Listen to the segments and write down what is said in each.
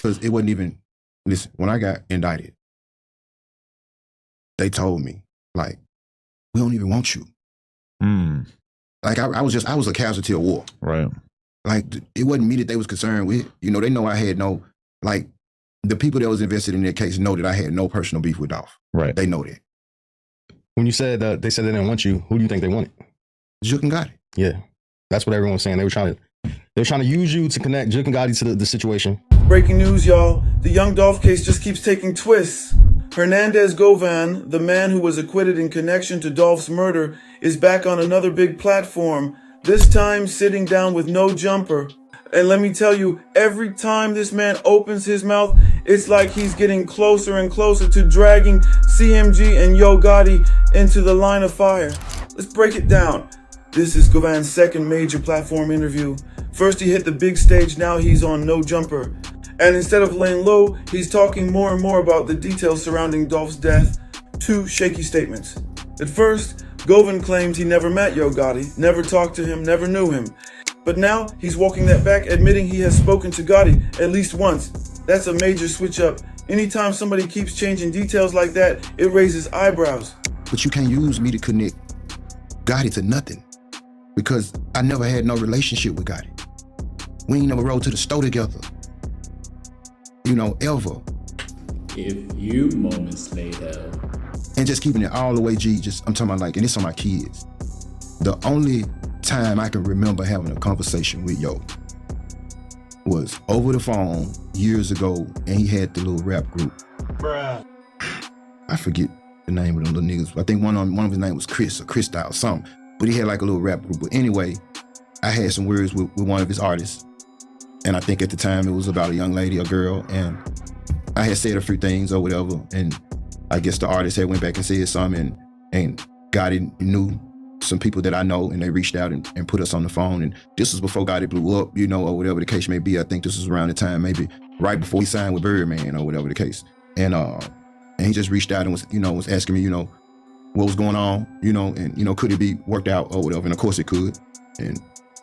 Because it wasn't even, listen, when I got indicted, they told me, like, we don't even want you. Like, I was a casualty of war. Right. Like, it wasn't me that they was concerned with. You know, they know I had no, like, the people that was invested in their case know that I had no personal beef with Dolph. Right. They know that. When you said they said they didn't want you, who do you think they wanted? Jook and Gotti. Yeah. That's what everyone was saying. They were trying to use you to connect Jook and Gotti to the situation. Breaking news, y'all. The young Dolph case just keeps taking twists. Hernandez Govan, the man who was acquitted in connection to Dolph's murder, is back on another big platform, this time sitting down with no jumper. And let me tell you, every time this man opens his mouth, it's like he's getting closer and closer to dragging CMG and Yo Gotti into the line of fire. Let's break it down. This is Govan's second major platform interview. First he hit the big stage, now he's on no jumper. And instead of laying low, he's talking more and more about the details surrounding Dolph's death. 2 shaky statements. At first, Govan claimed he never met Yo Gotti, never talked to him, never knew him. But now, he's walking that back, admitting he has spoken to Gotti at least once. That's a major switch up. Anytime somebody keeps changing details like that, it raises eyebrows. But you can't use me to connect Gotti to nothing, because I never had no relationship with Gotti. We ain't never rode to the store together. You know, ever. If you moments later. And just keeping it all the way G, I'm talking about like, and it's on my kids. The only time I can remember having a conversation with Yo was over the phone years ago, and he had the little rap group. Bruh. I forget the name of them little niggas. I think one of his name was Chris or Chris Style, something. But he had like a little rap group. But anyway, I had some words with one of his artists. And I think at the time it was about a young lady, a girl, and I had said a few things or whatever, and I guess the artist had went back and said something, and Gotti knew some people that I know, and they reached out and put us on the phone. And this was before Gotti blew up, you know, or whatever the case may be. I think this was around the time, maybe right before he signed with Birdman or whatever the case. And he just reached out and was asking me, you know, what was going on, you know, and, you know, could it be worked out or whatever? And of course it could. And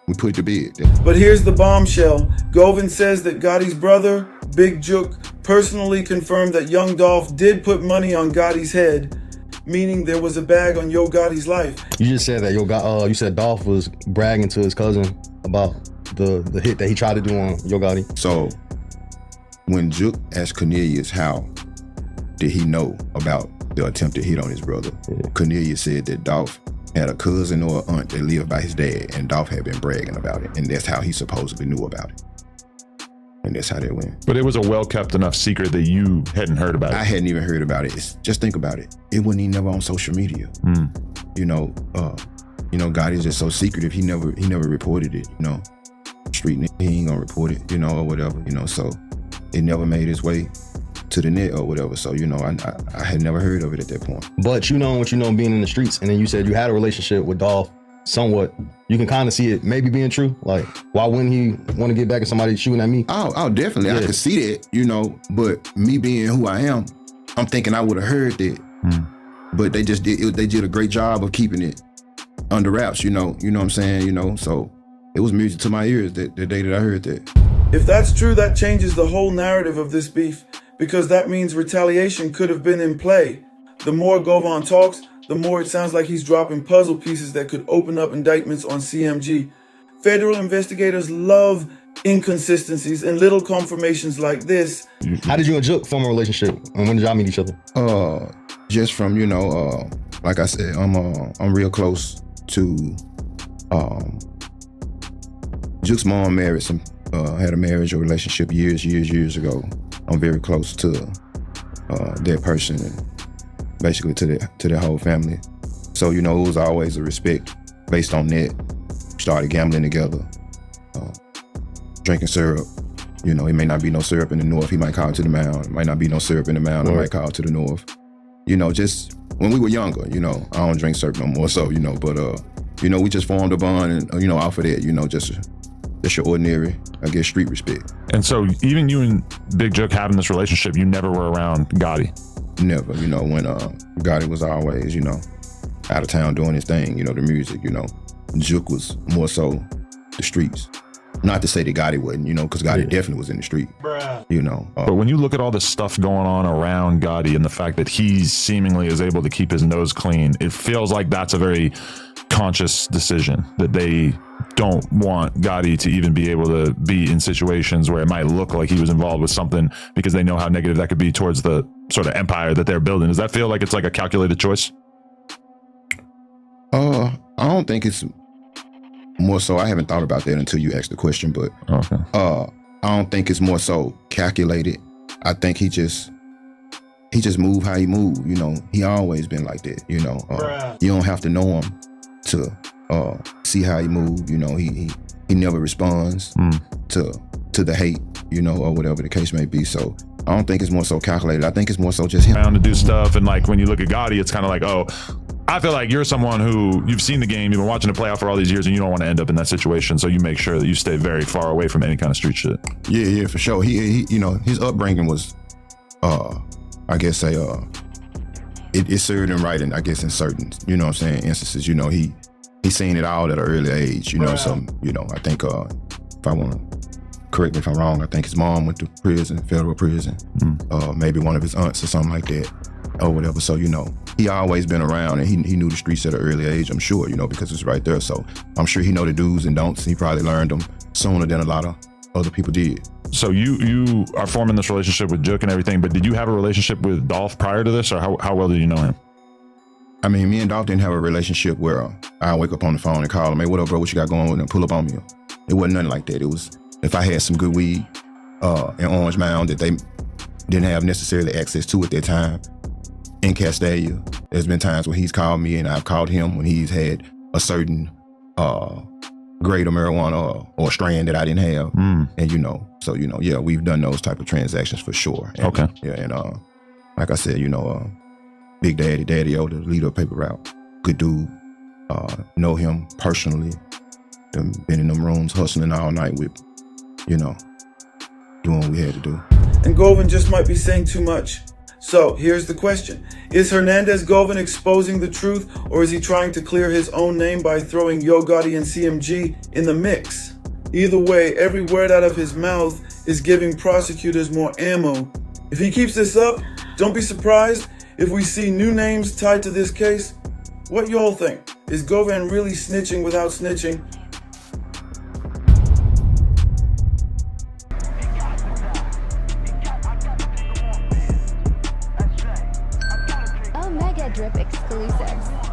we put it to bed. But here's the bombshell. Govan says that Gotti's brother, Big Jook, personally confirmed that young Dolph did put money on Gotti's head, meaning there was a bag on Yo Gotti's life. You just said that you said Dolph was bragging to his cousin about the hit that he tried to do on Yo Gotti. So when Jook asked Cornelius how did he know about the attempted hit on his brother, Cornelius said that Dolph had a cousin or an aunt that lived by his dad, and Dolph had been bragging about it, and that's how he supposedly knew about it. And that's how that went. But it was a well-kept enough secret that you hadn't heard about it. I hadn't even heard about it. Just think about it. It wasn't even never on social media. You know, Gotti's just so secretive. He never reported it. You know, street nigga, he ain't gonna report it. You know, or whatever. You know, so it never made its way to the net or whatever. So, you know, I had never heard of it at that point. But you know what you know being in the streets, and then you said you had a relationship with Dolph somewhat. You can kind of see it maybe being true. Like, why wouldn't he want to get back at somebody shooting at me? Oh, definitely. Yeah. I could see that, you know, but me being who I am, I'm thinking I would have heard that. But they did a great job of keeping it under wraps, you know what I'm saying, you know, so it was music to my ears the day that I heard that. If that's true, that changes the whole narrative of this beef, because that means retaliation could have been in play. The more Govan talks, the more it sounds like he's dropping puzzle pieces that could open up indictments on CMG. Federal investigators love inconsistencies and little confirmations like this. How did you and Jook form a relationship, and when did y'all meet each other? Just from, you know, like I said, I'm real close to Jook's mom married had a marriage or relationship years ago. I'm very close to that person and basically to the whole family. So, you know, it was always a respect based on that. Started gambling together, drinking syrup. You know, it may not be no syrup in the north. He might call it to the mound. It might not be no syrup in the mound. I might call it to the north. You know, just when we were younger, you know, I don't drink syrup no more. So, you know, but, you know, we just formed a bond and, you know, off of that, you know, just your ordinary, I guess, street respect. And so even you and Big Jook having this relationship, you never were around Gotti? Never, you know, when Gotti was always, you know, out of town doing his thing, you know, the music, you know. Jook was more so the streets. Not to say that Gotti wasn't, you know, because Gotti definitely was in the street, you know. But when you look at all the stuff going on around Gotti and the fact that he seemingly is able to keep his nose clean, it feels like that's a very conscious decision, that they don't want Gotti to even be able to be in situations where it might look like he was involved with something, because they know how negative that could be towards the sort of empire that they're building. Does that feel like it's like a calculated choice? I don't think it's more so. I haven't thought about that until you asked the question, but I don't think it's more so calculated. I think he just move how he move. You know, he always been like that. You know, you don't have to know him to see how he move. You know, he never responds to the hate, you know, or whatever the case may be. So I don't think it's more so calculated. I think it's more so just him. Around to do stuff, and like when you look at Gotti, it's kind of like, oh, I feel like you're someone who, you've seen the game, you've been watching it play out for all these years, and you don't want to end up in that situation. So you make sure that you stay very far away from any kind of street shit. Yeah, for sure. He you know, his upbringing was, I guess it served him right, I guess in certain, you know what I'm saying, instances. You know, he seen it all at an early age. You know, so you know, I think if I want to correct me if I'm wrong, I think his mom went to prison, federal prison. Maybe one of his aunts or something like that, or whatever. So you know, he always been around, and he knew the streets at an early age, I'm sure, you know, because it's right there. So I'm sure he know the do's and don'ts. He probably learned them sooner than a lot of other people did. So you are forming this relationship with Jook and everything, but did you have a relationship with Dolph prior to this, or how well did you know him? I mean, me and Dolph didn't have a relationship where I wake up on the phone and call him, hey, what up, bro? What you got going on? And pull up on me. It wasn't nothing like that. It was, if I had some good weed in Orange Mound that they didn't have necessarily access to at that time, in Castalia, there's been times where he's called me and I've called him when he's had a certain grade of marijuana or strand that I didn't have. And you know, so you know, yeah, we've done those type of transactions for sure. And, okay. Yeah, and like I said, you know, Big Daddy O, the leader of Paper Route, good dude. Know him personally. Been in them rooms hustling all night with, you know, doing what we had to do. And Govan just might be saying too much. So here's the question. Is Hernandez Govan exposing the truth, or is he trying to clear his own name by throwing Yo Gotti and CMG in the mix? Either way, every word out of his mouth is giving prosecutors more ammo. If he keeps this up, don't be surprised if we see new names tied to this case. What y'all think? Is Govan really snitching without snitching? Omegadrip exclusives.